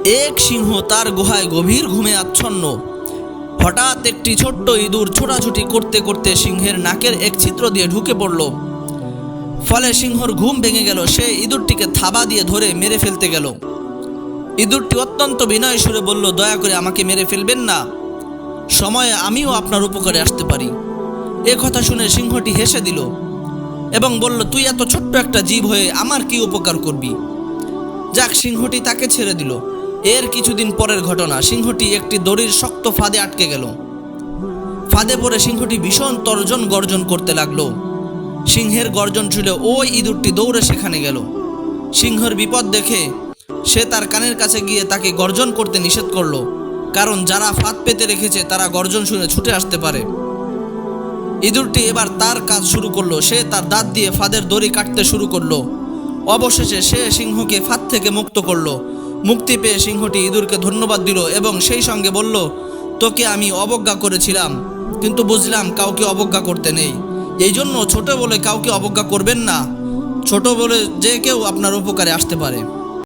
এক সিংহ তার গুহায় গভীর ঘুমে আচ্ছন্ন। হঠাৎ একটি ছোট্ট ইঁদুর ছোটাছুটি করতে করতে সিংহের নাকের এক ছিদ্র দিয়ে ঢুকে পড়ল। ফলে সিংহর ঘুম ভেঙে গেল। সে ইঁদুরটিকে থাবা দিয়ে ধরে মেরে ফেলতে গেল। ইঁদুরটি অত্যন্ত বিনয় সুরে বলল, দয়া করে আমাকে মেরে ফেলবেন না, সময়ে আমিও আপনার উপকারে আসতে পারি। এ কথা শুনে সিংহটি হেসে দিল এবং বলল, তুই এত ছোট্ট একটা জীব হয়ে আমার কি উপকার করবি। যাক, সিংহটি তাকে ছেড়ে দিল। এর কিছুদিন পরের ঘটনা। সিংহটি একটি দড়ির শক্ত ফাঁদে আটকে গেল। ফাঁদে পড়ে সিংহটি ভীষণ তর্জন গর্জন করতে লাগলো। সিংহের গর্জন শুনে ওই ইঁদুরটি দৌড়ে সেখানে গেল। সিংহের বিপদ দেখে সে তার কানের কাছে গিয়ে তাকে গর্জন করতে নিষেধ করলো, কারণ যারা ফাঁদ পেতে রেখেছে তারা গর্জন শুনে ছুটে আসতে পারে। ইঁদুরটি এবার তার কাজ শুরু করলো। সে তার দাঁত দিয়ে ফাঁদের দড়ি কাটতে শুরু করলো। অবশেষে সে সিংহকে ফাঁদ থেকে মুক্ত করলো। মুক্তি পেয়ে সিংহটি ইঁদুরকে ধন্যবাদ দিল এবং সেই সঙ্গে বলল, তোকে আমি অবজ্ঞা করেছিলাম, কিন্তু বুঝলাম কাউকে অবজ্ঞা করতে নেই। এই জন্য ছোট বলে কাউকে অবজ্ঞা করবেন না। ছোট বলে যে কেউ আপনার উপকারে আসতে পারে।